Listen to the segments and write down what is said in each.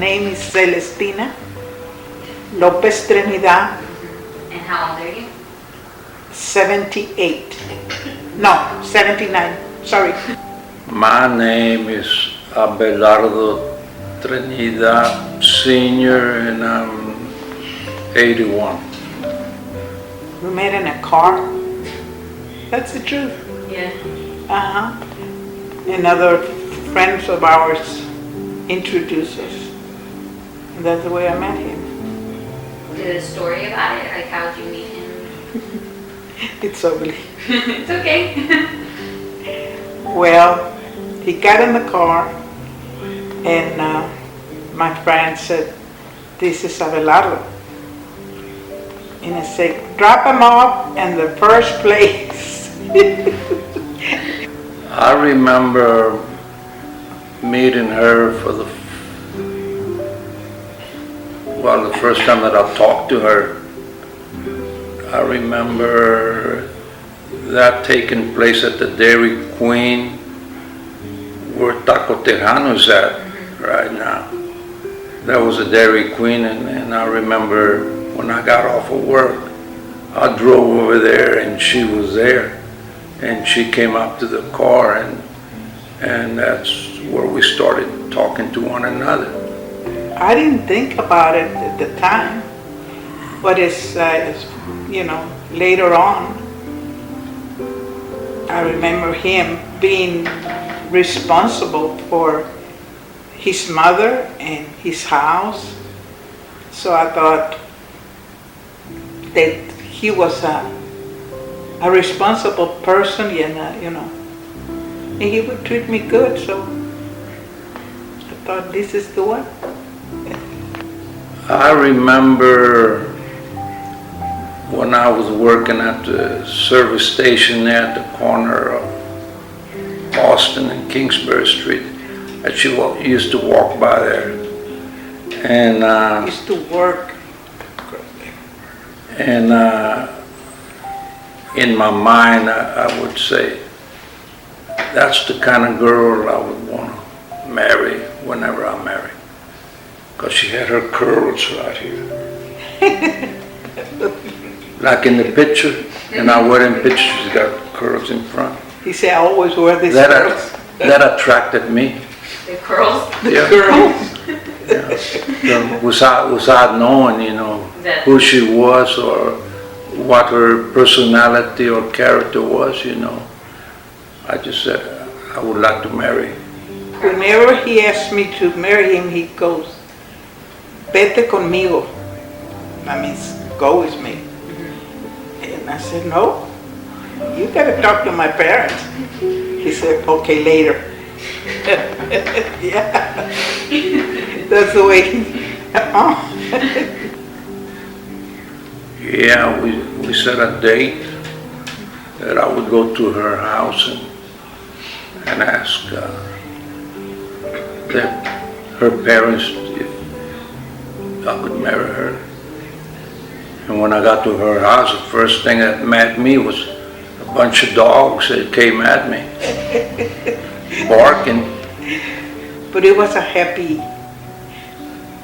name is Celestina Lopez Trinidad. And how old are you? 78. No, 79. Sorry. My name is Abelardo Trinidad Sr. and I'm 81. We met in a car. That's the truth. Yeah. And other friends of ours introduced us. And that's the way I met him. Did a story about it? Like, how'd you meet him? It's ugly. It's okay. Well, he got in the car and my friend said, "This is Abelardo." And I said, "Drop him off in the first place." I remember meeting her for the first time that I talked to her. I remember that taking place at the Dairy Queen where Taco Tejano's at right now. That was a Dairy Queen, and I remember when I got off of work, I drove over there and she was there. And she came up to the car, and that's where we started talking to one another. I didn't think about it at the time, but it's later on, I remember him being responsible for his mother and his house. So I thought that he was a responsible person, and he would treat me good, so I thought this is the one. I remember when I was working at the service station there at the corner of Austin and Kingsbury Street, that she used to walk by there, and Used to work. and in my mind, I would say, that's the kind of girl I would want to marry whenever I marry. Because she had her curls right here. Like in the picture, in our wedding picture, she's got curls in front. He said, "I always wear these curls." That attracted me. The curls? Yeah. Girls. Yeah. So without knowing, who she was or what her personality or character was, I just said, I would like to marry. Whenever he asked me to marry him, he goes, "Vete conmigo." That means, go with me. And I said, "No, you gotta talk to my parents." He said, "Okay, later." Yeah, that's the way. Yeah, we set a date that I would go to her house and ask her parents if I could marry her. And when I got to her house, the first thing that met me was a bunch of dogs that came at me, barking. But it was a happy,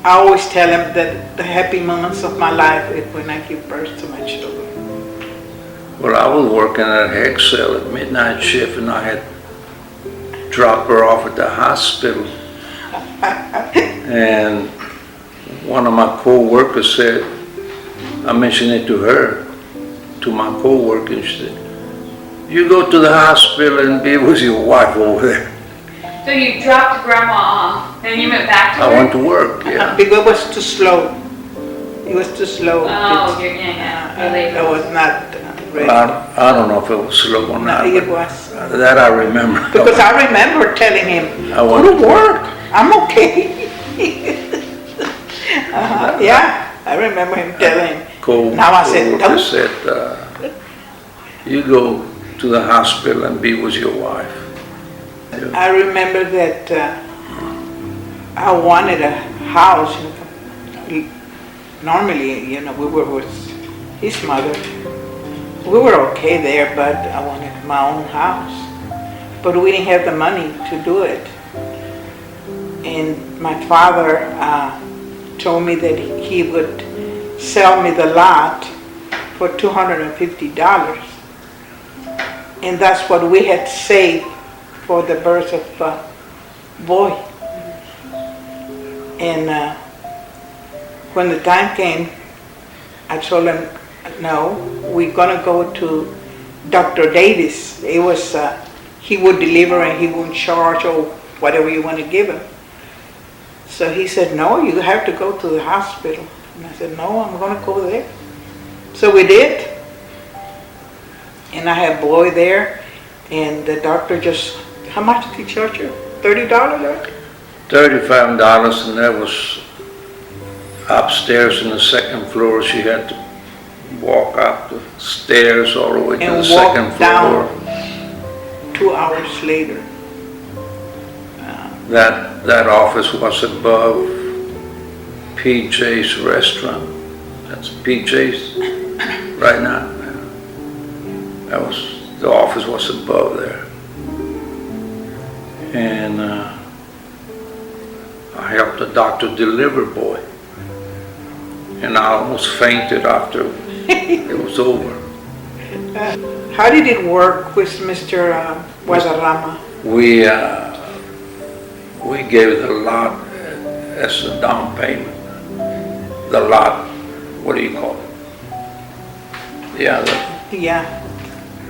I always tell him that the happy moments of my life is when I give birth to my children. Well, I was working at Hexcel at midnight shift, and I had dropped her off at the hospital. And one of my co-workers said, I mentioned it to her, to my co-worker, she said, "You go to the hospital and be with your wife over there." So you dropped grandma off, and you went back to I her? went to work, yeah. Because it was too slow. It was too slow. Oh, yeah. I was not ready. I don't know if it was slow or not. No, it but was. That I remember. Because I remember telling him, I "Go went to work. I'm okay." Yeah, I remember him telling him. Now I said, Co-worker "Don't." said, you go to the hospital and be with your wife. Yeah. I remember that I wanted a house. Normally, we were with his mother. We were okay there, but I wanted my own house. But we didn't have the money to do it. And my father told me that he would sell me the lot for $250. And that's what we had saved for the birth of boy. And when the time came, I told him, no, we're gonna go to Dr. Davis. It was, he would deliver and he wouldn't charge or whatever you want to give him. So he said, no, you have to go to the hospital. And I said, no, I'm gonna go there. So we did. And I had boy there, and the doctor just, how much did he charge you? $30, right? $35, and that was upstairs in the second floor. She had to walk up the stairs all the way to the second floor. And walk down 2 hours later. That office was above PJ's restaurant. That's PJ's right now. The office was above there. And I helped the doctor deliver boy. And I almost fainted after it was over. How did it work with Mr. Guadarrama? We gave the lot as a down payment. The lot, what do you call it? Yeah,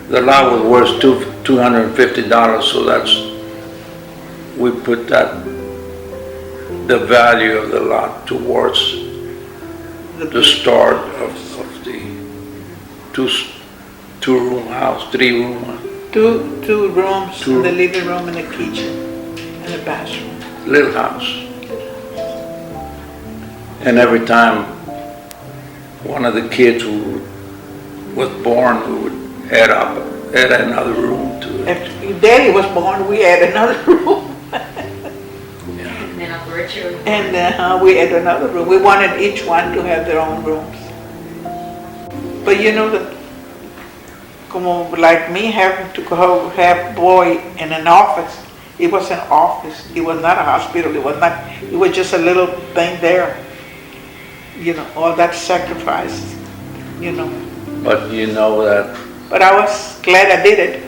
the lot was worth $250, so we put the value of the lot towards the start of the two-room house, three-room house. Two rooms, the living room and the kitchen and the bathroom. Little house. And every time one of the kids was born, we would add another room to it. After Daddy was born, we had another room. And then Uncle Richard. And we had another room. We wanted each one to have their own rooms. But you know that, como like me having to go have boy in an office, it was an office. It was not a hospital. It was just a little thing there. You know, all that sacrifice, you know. But you know that But I was glad I did it.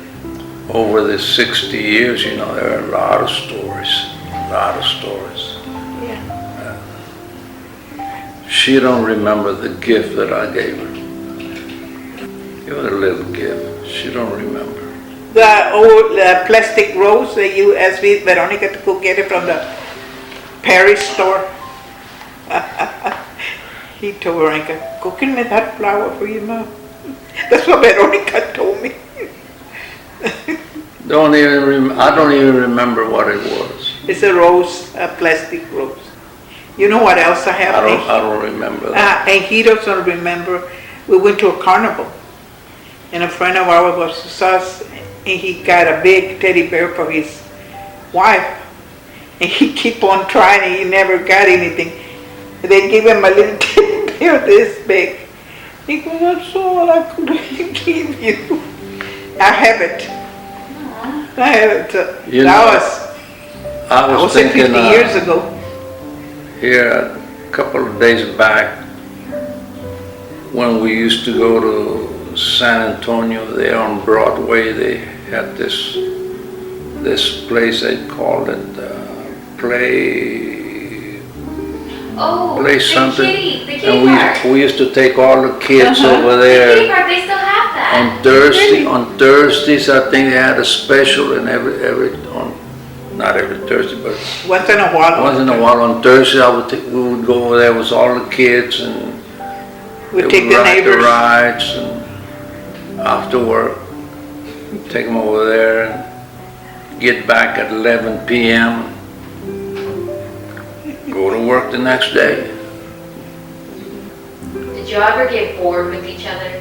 over the 60 years, you know, there are a lot of stories. Yeah. She don't remember the gift that I gave her. It was a little gift. She don't remember. The old plastic rose that you asked Veronica to go get it from the Paris store. He told Veronica, go get me that flower for your mom. That's what Veronica told me. I don't even remember what it was. It's a rose, a plastic rose. You know what else I have? I don't remember that. And he doesn't remember. We went to a carnival, and a friend of ours was with us, and he got a big teddy bear for his wife, and he keep on trying, and he never got anything. They gave him a little teddy bear this big. He goes, that's all I could give you. I have it. I have it. I was thinking 50 years ago. Here a couple of days back, when we used to go to San Antonio, there on Broadway, they had this place, they called it Play something. The kitty park. And we used to take all the kids over The there. kitty park, they still have that. On Thursdays, I think they had a special, and not every Thursday, but Once in a while. once in a while on Thursday, we would go over there with all the kids, and We they take would the ride the neighbors. rides, and after work, take them over there and get back at 11 p.m. Go to work the next day. Did you ever get bored with each other?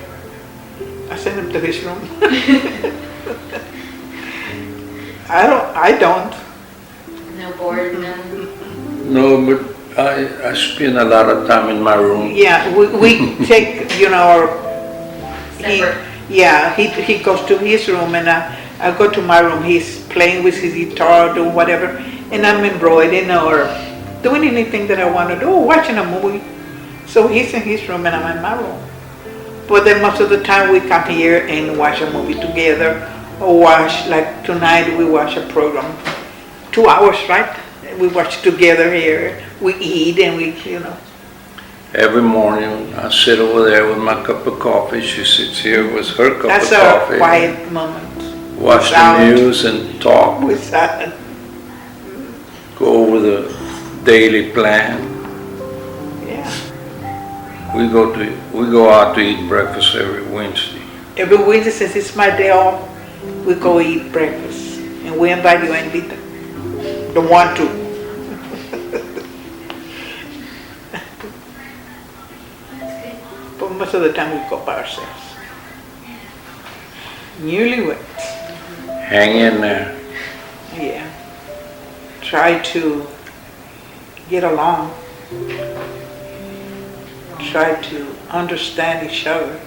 I sent him to his room. I don't. No bored, no. No, but I spend a lot of time in my room. Yeah, we take, Separate. he goes to his room and I go to my room. He's playing with his guitar, doing whatever, and I'm embroidering or doing anything that I want to do, or watching a movie. So he's in his room and I'm in my room. But then most of the time we come here and watch a movie together, or watch, like tonight we watch a program, 2 hours, right? We watch together here, we eat and we, Every morning, I sit over there with my cup of coffee. She sits here with her cup That's of coffee. a quiet moment. Watch the news and talk. Without, Go over the daily plan. yeah. We go out to eat breakfast every Wednesday. Every Wednesday, since it's my day off, we go eat breakfast. And we invite you, Anita. The one, two. But most of the time we go by ourselves. Newlyweds. Hang in there. Yeah. Try to get along. Try to understand each other.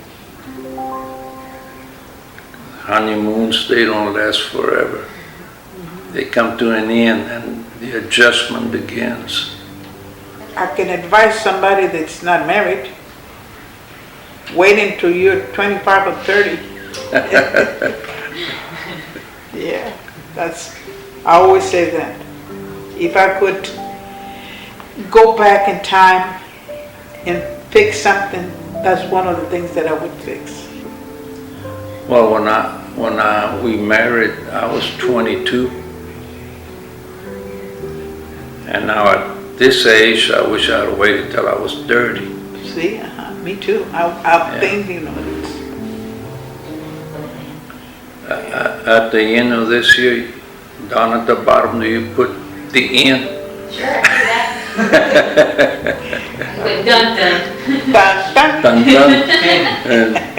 Honeymoons, they don't last forever. They come to an end and the adjustment begins. I can advise somebody that's not married, wait until you're 25 or 30. Yeah, I always say that. If I could go back in time and fix something, that's one of the things that I would fix. Well, when we married, I was 22. And now at this age, I wish I had waited till I was 30. See, me too. I think, At the end of this year, down at the bottom, do you put the end? Sure, exactly. With dun dun. dun, dun. Dun, dun. And